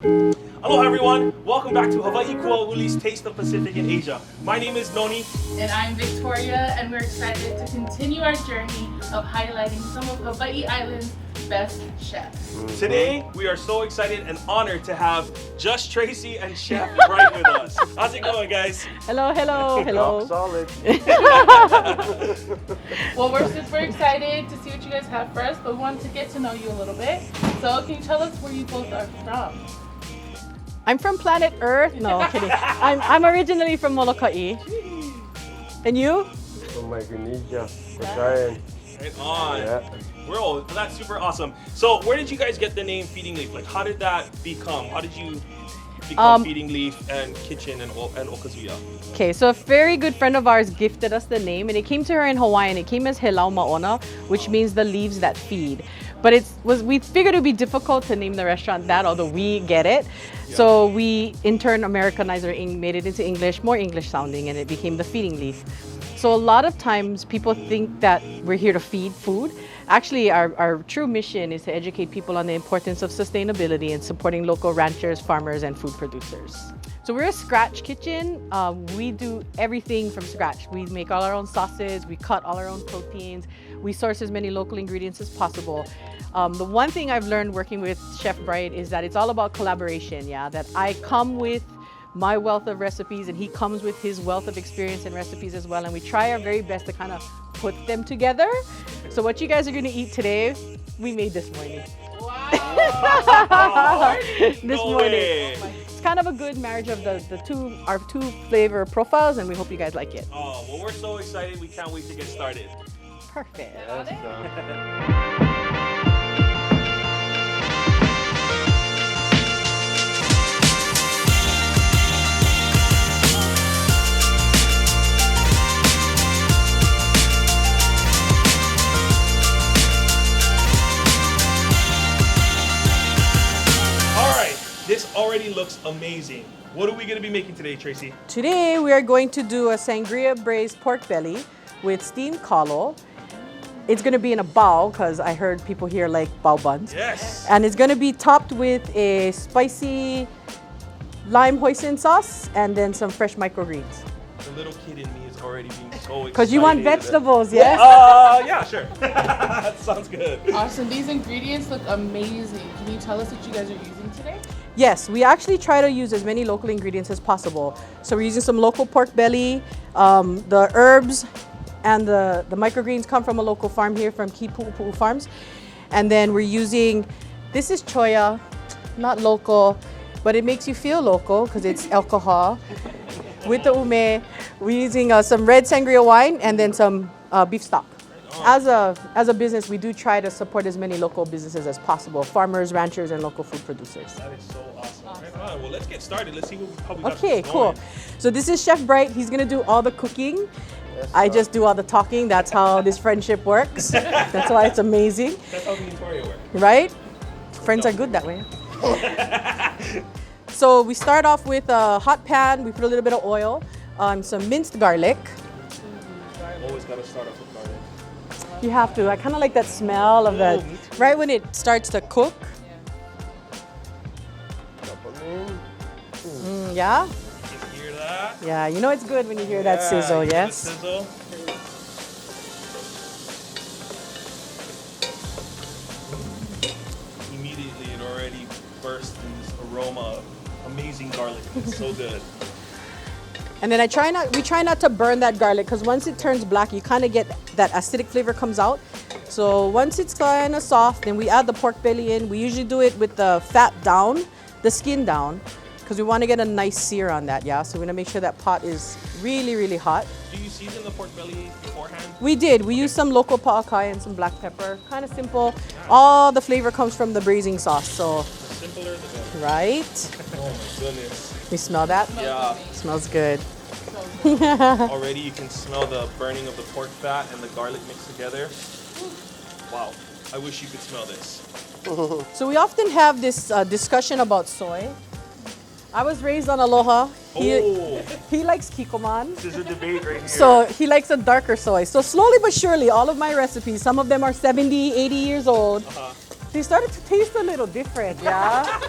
Aloha everyone, welcome back to HiKuaului's Taste of Pacific and Asia. My name is Noni. And I'm Victoria, and we're excited to continue our journey of highlighting some of Hawaii Island's best chefs. Today, we are so excited and honored to have Just Tracey and Chef Bright with us. How's it going, guys? Hello. Solid. Well, we're super excited to see what you guys have for us, but we wanted to get to know you a little bit. So can you tell us where you both are from? I'm from planet Earth. No, kidding. I'm originally from Molokai. And you? From Micronesia. Hawaiian. Right on. Yeah. That's super awesome. So where did you guys get the name Feeding Leaf? Like, how did that become? How did you become Feeding Leaf and Kitchen and Okazuya? Okay, so a very good friend of ours gifted us the name, and it came to her in Hawaiian. It came as Helau Maona, which means the leaves that feed. But we figured it would be difficult to name the restaurant that, although we get it. Yeah. So we in turn Americanized or made it into English, more English sounding, and it became the Feeding Leaf. So a lot of times people think that we're here to feed food. Actually, our true mission is to educate people on the importance of sustainability and supporting local ranchers, farmers, and food producers. So we're a scratch kitchen. We do everything from scratch. We make all our own sauces, we cut all our own proteins, we source as many local ingredients as possible. The one thing I've learned working with Chef Bright is that it's all about collaboration, yeah? That I come with my wealth of recipes and he comes with his wealth of experience and recipes as well, and we try our very best to kind of put them together. So what you guys are gonna eat today, we made this morning. Wow! This morning. It's kind of a good marriage of our two flavor profiles, and we hope you guys like it. Oh, well, we're so excited. We can't wait to get started. Perfect. This already looks amazing. What are we gonna be making today, Tracey? Today we are going to do a sangria braised pork belly with steamed kalo. It's gonna be in a bao, because I heard people here like bao buns. Yes. And it's gonna be topped with a spicy lime hoisin sauce and then some fresh microgreens. The little kid in me is already being so excited. Because you want vegetables, yes? Yeah, sure. That sounds good. Awesome. These ingredients look amazing. Can you tell us what you guys are using today? Yes, we actually try to use as many local ingredients as possible. So we're using some local pork belly, the herbs and the microgreens come from a local farm here from Kipu'upu'u Farms. And then we're using, this is choya, not local, but it makes you feel local because it's alcohol. With the ume, we're using some red sangria wine and then some beef stock. As a business, we do try to support as many local businesses as possible, farmers, ranchers, and local food producers. That is so awesome. Right on. Well, let's get started. Let's see how we got Okay, this cool. going. So this is Chef Bright. He's gonna do all the cooking. I just do all the talking. That's how this friendship works. That's why it's amazing. That's how Victoria works. Right? Friends are good that way. So we start off with a hot pan. We put a little bit of oil, some minced garlic. Always gotta start off with garlic. You have to. I kind of like that smell of the, right when it starts to cook. Yeah? You hear that? Yeah, you know it's good when you hear that sizzle, you hear yes? the sizzle. Immediately, it already bursts in this aroma of amazing garlic. It's so good. And then we try not to burn that garlic, because once it turns black, you kind of get that acidic flavor comes out. So once it's kind of soft, then we add the pork belly in. We usually do it with the fat down, the skin down, because we want to get a nice sear on that, yeah? So we're going to make sure that pot is really, really hot. Do you season the pork belly beforehand? We did. We used some local pa'akai and some black pepper. Kind of simple. All the flavor comes from the braising sauce, so. The simpler, the better. Right? Oh my goodness. You smell that? Yeah. Smells good. Already you can smell the burning of the pork fat and the garlic mixed together. Wow. I wish you could smell this. So we often have this discussion about soy. I was raised on Aloha. He likes kikoman. This is a debate right here. So he likes a darker soy. So slowly but surely, all of my recipes, some of them are 70, 80 years old, they started to taste a little different, yeah?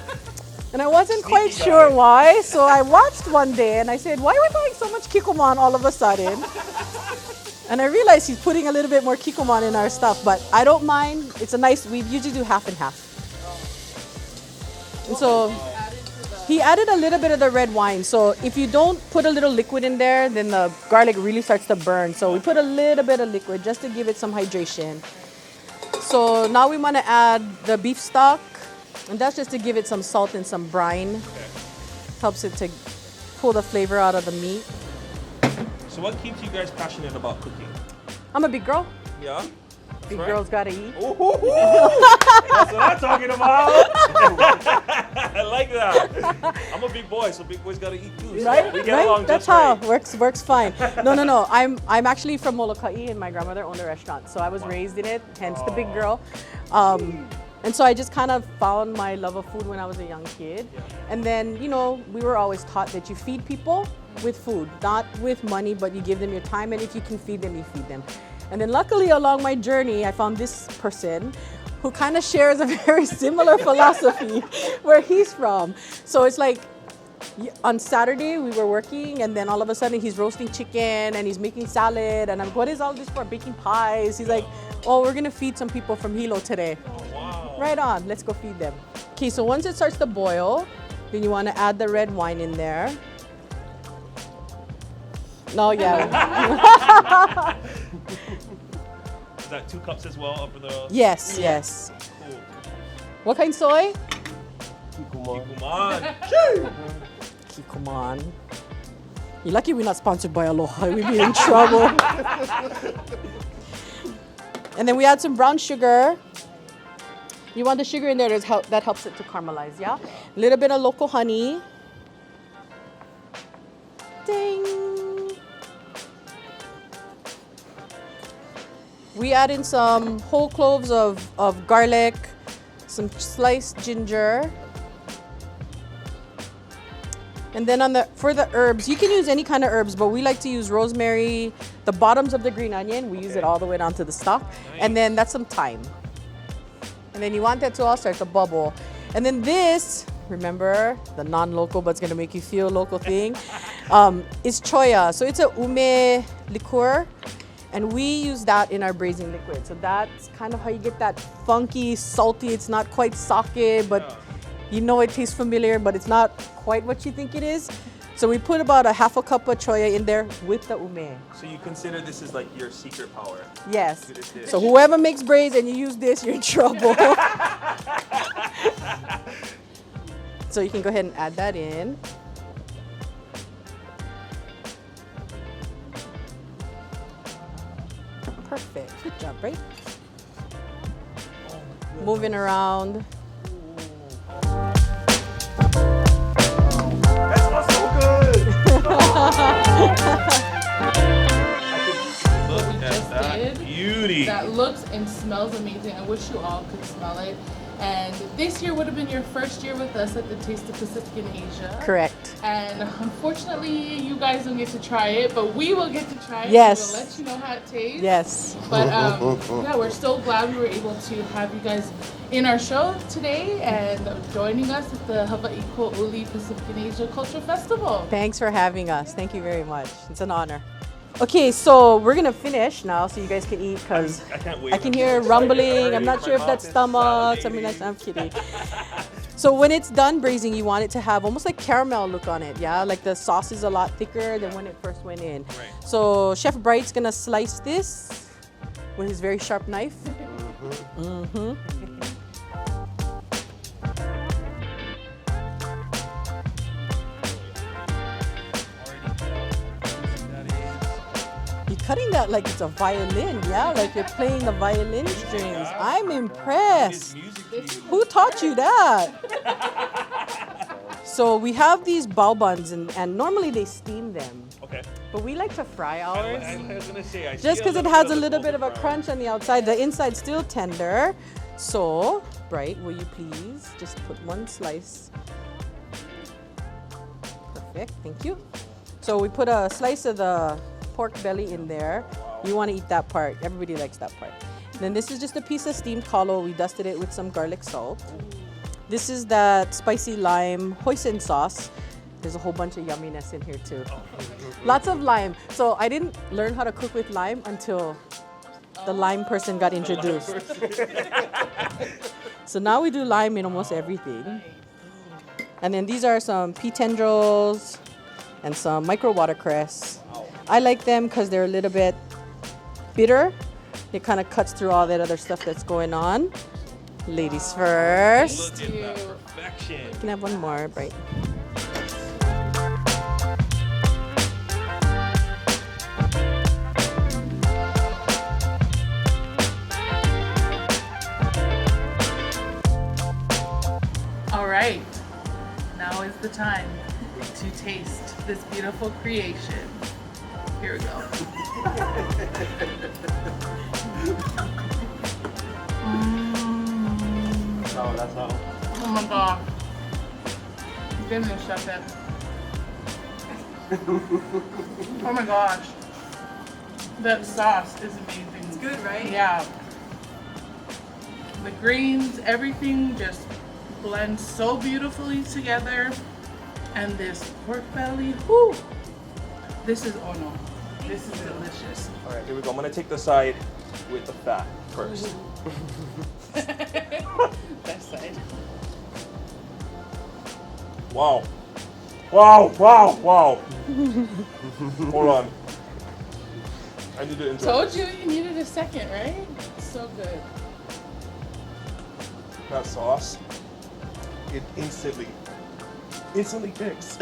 And I wasn't quite sure why, so I watched one day and I said, why are we buying so much kikuman all of a sudden? And I realized he's putting a little bit more kikuman in our stuff, but I don't mind. It's a nice, we usually do half and half. And so he added a little bit of the red wine. So if you don't put a little liquid in there, then the garlic really starts to burn. So we put a little bit of liquid just to give it some hydration. So now we want to add the beef stock. And that's just to give it some salt and some brine. Okay. Helps it to pull the flavor out of the meat. So what keeps you guys passionate about cooking? I'm a big girl. Yeah? Big right. girls gotta eat. Ooh, that's what I'm talking about. I like that. I'm a big boy, so big boys gotta eat too. So Right? we get along That's just how right. works fine. No. I'm actually from Molokai, and my grandmother owned a restaurant, so I was raised in it. Hence the big girl. And so I just kind of found my love of food when I was a young kid. Yeah. And then, we were always taught that you feed people with food, not with money, but you give them your time, and if you can feed them, you feed them. And then luckily along my journey, I found this person who kind of shares a very similar philosophy where he's from. So it's like, on Saturday we were working, and then all of a sudden he's roasting chicken and he's making salad, and I'm, what is all this for? Baking pies. He's like, oh, we're gonna feed some people from Hilo today. Oh, wow. Right on, let's go feed them. Okay, so once it starts to boil, then you want to add the red wine in there. No, yeah. Is that 2 cups as well up for the... Yes. Cool. What kind soy? Kikuman. Come on. Kikuman. You're lucky we're not sponsored by Aloha. We'd be in trouble. And then we add some brown sugar. You want the sugar in there that helps it to caramelize, yeah? A little bit of local honey. Ding. We add in some whole cloves of garlic, some sliced ginger. And then for the herbs, you can use any kind of herbs, but we like to use rosemary, the bottoms of the green onion. We use it all the way down to the stalk. Nice. And then that's some thyme. And then you want that to all start to bubble. And then this, remember, the non-local, but it's gonna make you feel local thing, is choya. So it's a ume liqueur. And we use that in our braising liquid. So that's kind of how you get that funky, salty, it's not quite sake, but you know it tastes familiar, but it's not quite what you think it is. So we put about a half a cup of choya in there with the ume. So you consider this is like your secret power? Yes. To this dish. So whoever makes braise and you use this, you're in trouble. So you can go ahead and add that in. Perfect. Good job, right? Moving around. That smells so good! Look at just that did. beauty. That looks and smells amazing. I wish you all could smell it. And this year would have been your first year with us at the Taste of Pacific in Asia. Correct. And unfortunately, you guys don't get to try it, but we will get to try it. Yes. We'll let you know how it tastes. Yes. But yeah, we're so glad we were able to have you guys in our show today and joining us at the HiKuauli Pacific in Asia Cultural Festival. Thanks for having us. Thank you very much. It's an honor. Okay, so we're gonna finish now so you guys can eat because I can't wait. I can hear rumbling. I'm not sure if that's stomach. I mean, I'm kidding. So when it's done braising, you want it to have almost like caramel look on it, yeah? Like the sauce is a lot thicker than when it first went in. Right. So Chef Bright's gonna slice this with his very sharp knife. You're cutting that like it's a violin, yeah? Like you're playing the violin strings. I'm impressed. Who taught you that? So we have these bao buns, and normally they steam them. Okay. But we like to fry ours. I was gonna say, I Just see because it has a little bit of a crunch on the outside, the inside's still tender. So, Bright, will you please just put one slice? Perfect, thank you. So we put a slice of the pork belly in there. You want to eat that part. Everybody likes that part. Then this is just a piece of steamed kalo. We dusted it with some garlic salt. This is that spicy lime hoisin sauce. There's a whole bunch of yumminess in here too. Lots of lime. So I didn't learn how to cook with lime until the lime person got introduced. So now we do lime in almost everything. And then these are some pea tendrils and some micro watercress. I like them because they're a little bit bitter. It kind of cuts through all that other stuff that's going on. Ladies first. Look at that perfection. You can have one more, Bright. All right, now is the time to taste this beautiful creation. Here we go. Oh, that's how. Oh my god. Goodness, Chef it. Oh my gosh. That sauce is amazing. It's good, right? Yeah. The greens, everything just blends so beautifully together. And this pork belly, whoo! This is ono. This is delicious. All right, here we go. I'm gonna take the side with the fat first. Best side. Wow. Wow, wow, wow. Hold on. I need to enjoy. Told you needed a second, right? So good. That sauce. It instantly kicks.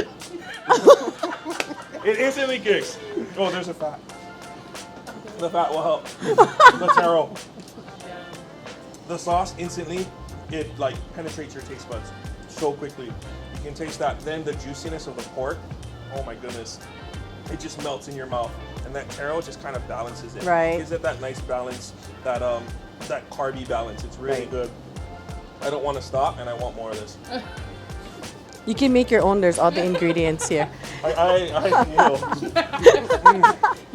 It instantly kicks. Oh, there's a fat. The fat will help. The taro. The sauce instantly, it like penetrates your taste buds so quickly. You can taste that. Then the juiciness of the pork. Oh my goodness. It just melts in your mouth. And that taro just kind of balances it. Right. Gives it that nice balance, that carby balance. It's really Right. good. I don't want to stop and I want more of this. You can make your own. There's all the ingredients here. I will.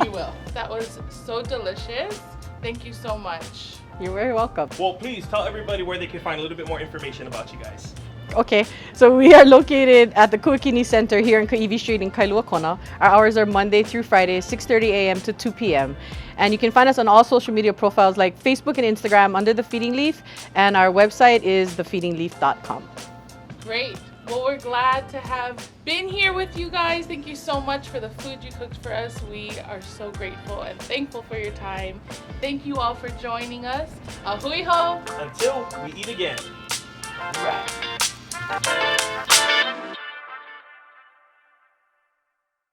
You will. That was so delicious. Thank you so much. You're very welcome. Well, please tell everybody where they can find a little bit more information about you guys. Okay, so we are located at the Kuakini Center here in Kaiwi Street in Kailua Kona. Our hours are Monday through Friday, 6:30 a.m. to 2 p.m. And you can find us on all social media profiles like Facebook and Instagram under The Feeding Leaf. And our website is thefeedingleaf.com. Great. Well, we're glad to have been here with you guys. Thank you so much for the food you cooked for us. We are so grateful and thankful for your time. Thank you all for joining us. Ahui ho! Until we eat again. Right.